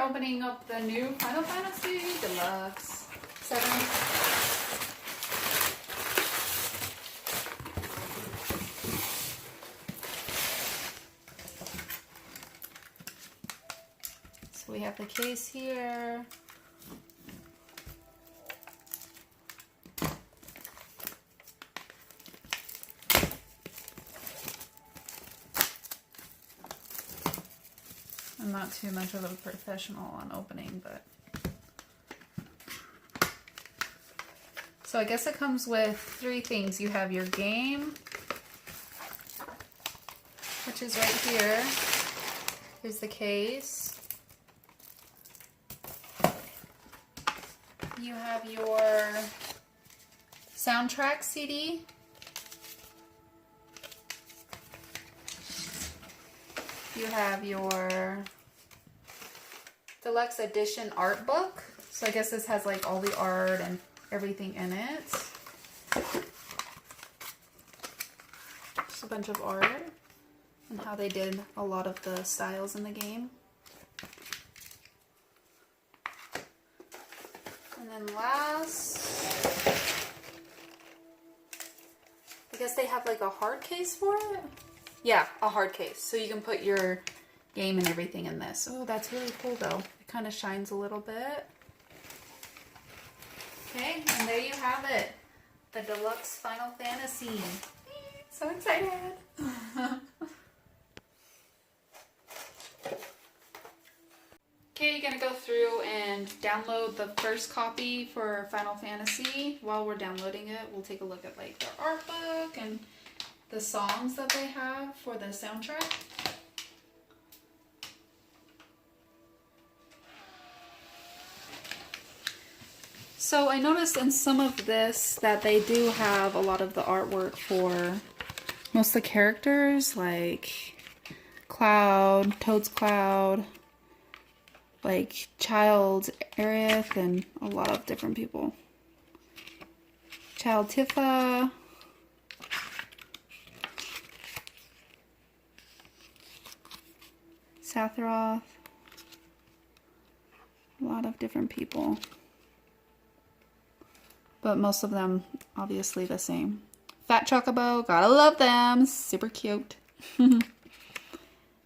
opening up the new Final Fantasy Deluxe 7. So we have the case here. I'm not too much of a professional on opening, but... So I guess it comes with 3 things. You have your game, which is right here. Here's the case. You have your soundtrack CD. You have your deluxe edition art book. So I guess this has like all the art and everything in it. Just a bunch of art and how they did a lot of the styles in the game. And then last, I guess they have like a hard case for it. Yeah, a hard case. So you can put your game and everything in this. Oh, that's really cool though. It kind of shines a little bit. Okay, and there you have it. The Deluxe Final Fantasy. So excited. Okay, you're gonna go through and download the first copy for Final Fantasy. While we're downloading it, we'll take a look at like their art book and the songs that they have for the soundtrack. So I noticed in some of this that they do have a lot of the artwork for most of the characters, like Cloud, Toad's Cloud, like Child Aerith, and a lot of different people. Child Tifa. Sathroth, a lot of different people, but most of them obviously the same. Fat Chocobo, gotta love them, super cute. And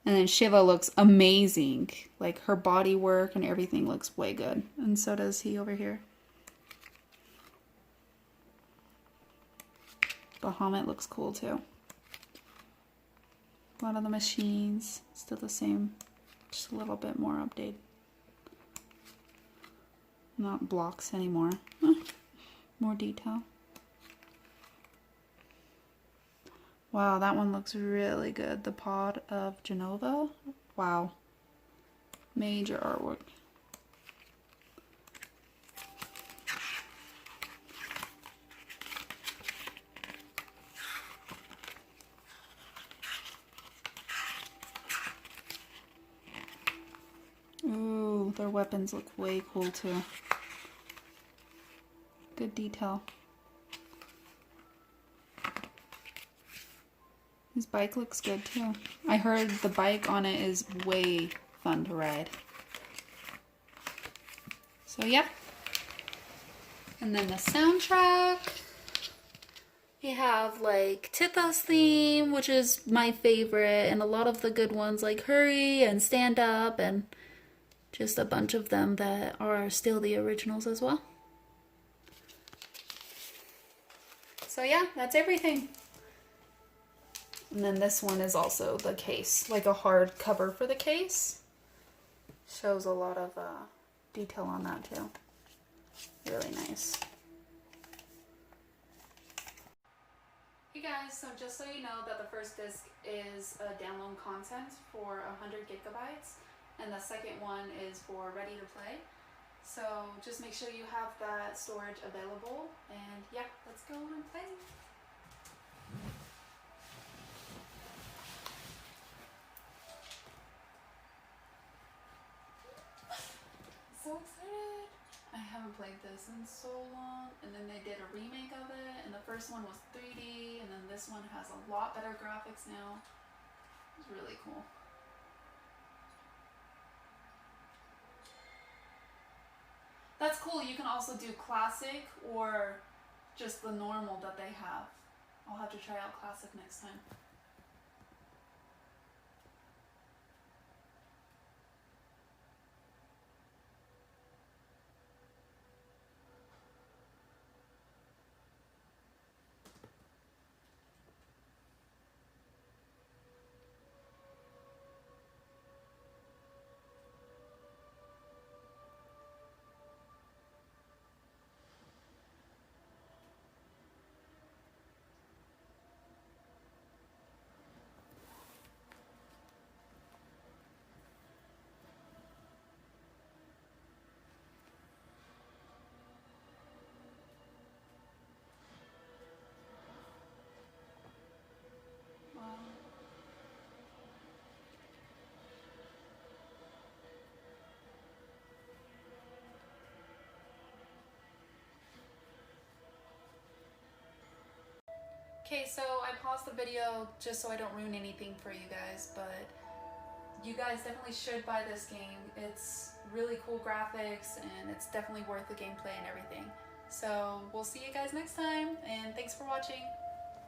then Shiva looks amazing, like her body work and everything looks way good, and so does he over here. Bahamut looks cool too. A lot of the machines, still the same, just a little bit more updated. Not blocks anymore. More detail. Wow, that one looks really good. The Pod of Genova. Wow. Major artwork. Ooh, their weapons look way cool too. Good detail. His bike looks good too. I heard the bike on it is way fun to ride. So yeah. And then the soundtrack. We have like Titha's theme, which is my favorite, and a lot of the good ones like Hurry and Stand Up, and just a bunch of them that are still the originals as well. So yeah, that's everything. And then this one is also the case, like a hard cover for the case. Shows a lot of detail on that too. Really nice. Hey guys, so just so you know that the first disc is download content for 100 gigabytes and the second one is for ready to play. So just make sure you have that storage available, and yeah, let's go and play. So excited! I haven't played this in so long, and then they did a remake of it, and the first one was 3D, and then this one has a lot better graphics now. It's really cool. cool. You can also do classic or just the normal that they have. I'll have to try out classic next time. Okay, so I paused the video just so I don't ruin anything for you guys, but you guys definitely should buy this game. It's really cool graphics and it's definitely worth the gameplay and everything. So we'll see you guys next time, and thanks for watching.